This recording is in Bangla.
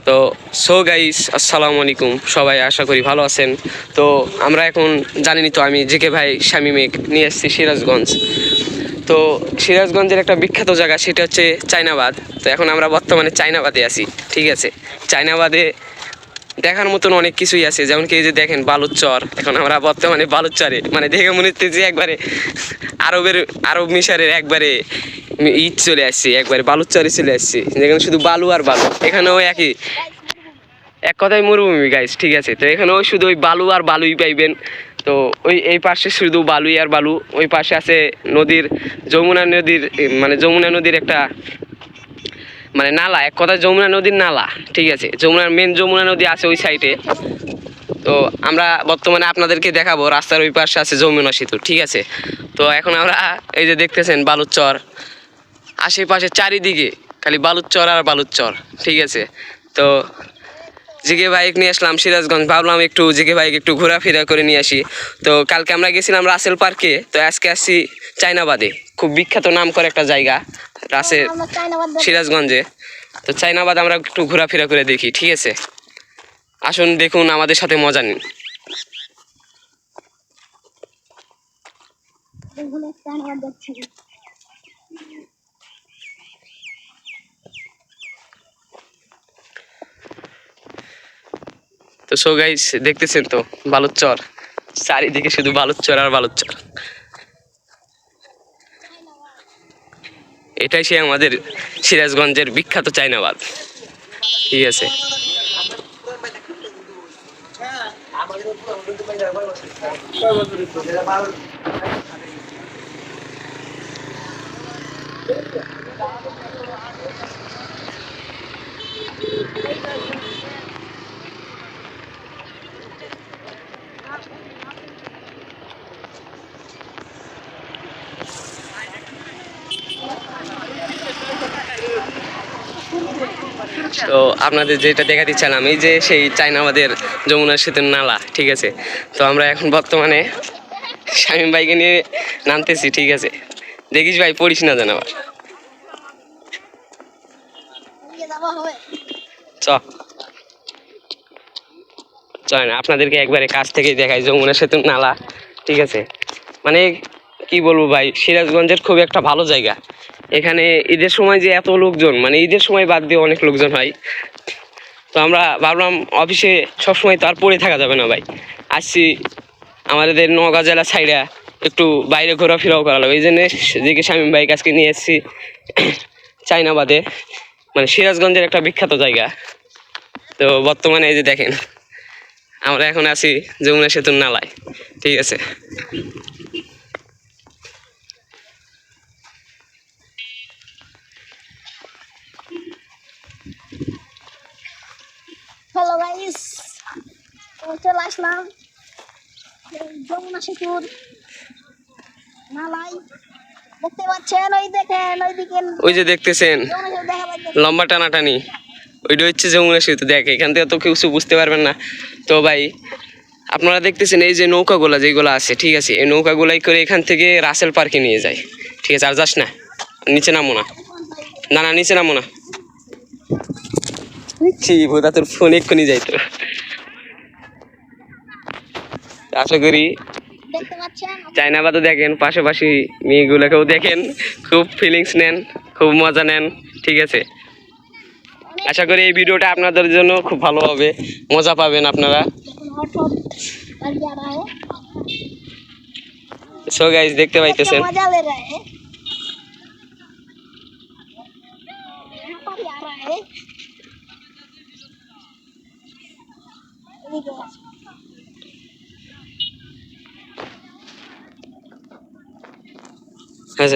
তো গাইস, আসসালামু আলাইকুম। সবাই আশা করি ভালো আছেন। তো আমরা এখন জানেনই তো, আমি জেকে ভাই শামিমেক নিয়ে এসেছি সিরাজগঞ্জ। তো সিরাজগঞ্জের একটা বিখ্যাত জায়গা, সেটা হচ্ছে চায়নাবাদ। তো এখন আমরা বর্তমানে চায়নাবাদে আছি, ঠিক আছে। চায়নাবাদে দেখার মতন অনেক কিছুই আছে, যেমন কি এই যে দেখেন বালুচর। এখন আমরা বর্তমানে বালুচরে, মানে দেখে মনে হচ্ছে যে একবারে আরব মিশরের একবারে ঈদ চলে আসছি, একবারে বালুচরে চলে আসছি, যেখানে শুধু বালু আর বালু। এখানেও একই, এক কথায় মরুভূমি গাইস, ঠিক আছে। তো এখানেও শুধু ওই বালু আর বালুই পাইবেন। তো এই পাশে শুধু বালুই আর বালু। ওই পাশে আছে নদীর, যমুনা নদীর, মানে যমুনা নদীর একটা মানে নালা, এক কথায় যমুনা নদীর নালা, ঠিক আছে। যমুনা নদী আছে ওই সাইডে। তো আমরা বর্তমানে আপনাদেরকে দেখাবো, রাস্তার ওই পাশে আছে যমুনা সেতু, ঠিক আছে। তো এখন আমরা এই যে দেখতেছেন বালুচর, আশেপাশে চারিদিকে খালি বালুচর আর বালুচর, ঠিক আছে। তো জিকে বাইক নিয়ে আসলাম সিরাজগঞ্জ, ভাবলাম একটু জিকে বাইক একটু ঘোরাফেরা করে নিয়ে আসি। তো কালকে আমরা গেছিলাম রাসেল পার্কে, তো আজকে আসছি চায়নাবাদে, খুব বিখ্যাত নাম করে একটা জায়গা সিরাজগঞ্জে। তো চায়নাবাদ আমরা একটু ঘোরাফেরা করে দেখি, ঠিক আছে। আসুন দেখুন, আমাদের সাথে মজা নিন। তো গাইস, দেখতেছেন তো বালুচর, চারিদিকে শুধু বালুচর আর বালুচর। এটাই সে আমাদের সিরাজগঞ্জের বিখ্যাত চায়নাবাদ, ঠিক আছে। তো আপনাদের যেটা দেখা দিচ্ছিলাম, এই যে সেই চায়নাবাদের যমুনা সেতুর নালা, ঠিক আছে। তো আমরা এখন বর্তমানে শামীম ভাইকে নিয়ে নামতেছি, ঠিক আছে। দেখিস ভাই, পড়িস না যেন আবার। চলেন আপনাদেরকে একবারে কাছ থেকেই দেখাই যমুনা সেতুর নালা, ঠিক আছে। মানে কি বলবো ভাই, সিরাজগঞ্জের খুব একটা ভালো জায়গা। এখানে ঈদের সময় যে এত লোকজন, মানে ঈদের সময় বাদ দিয়ে অনেক লোকজন হয়। তো আমরা ভাবলাম অফিসে সবসময় তো আর পড়ে থাকা যাবে না ভাই, আসছি আমাদের নওগাঁ জেলা ছাইড়া একটু বাইরে ঘোরাফেরাও করালো। এই জন্য দিকে শামীম ভাই আজকে নিয়ে এসেছি চায়নাবাদে, মানে সিরাজগঞ্জের একটা বিখ্যাত জায়গা। তো বর্তমানে এই যে দেখেন, আমরা এখন আছি যমুনা সেতুর নালায়, ঠিক আছে। হ্যালো গাইস, চলে আসলাম যমুনা সেতুর নালায়। দেখতে পাচ্ছেন, ওই দেখেন ওইদিকে, ওই যে দেখতেছেন লম্বা টানাটানি, ওইটা হচ্ছে যমুনা সেতু। দেখ, এখান থেকে তো কিছু বুঝতে পারবেন না। তো ভাই আপনারা দেখতেছেন এই যে নৌকাগুলা যেগুলো আছে, ঠিক আছে, এই নৌকাগুলাই করে এখান থেকে রাসেল পার্কে নিয়ে যায়, ঠিক আছে। আর যাস না, নিচে নামো না, না না নিচে নামো না। কি বোধা, তোর ফোন এক্ষুনি যাইতো। আশা করি চায়নাবাদও দেখেন, পাশাপাশি মেয়েগুলোকেও দেখেন, খুব ফিলিংস নেন, খুব মজা নেন, ঠিক আছে। আশা করি এই ভিডিওটা আপনাদের জন্য খুব ভালো হবে, মজা পাবেন আপনারা। সো গাইস, দেখতে পাইতেছেন হ্যাঁ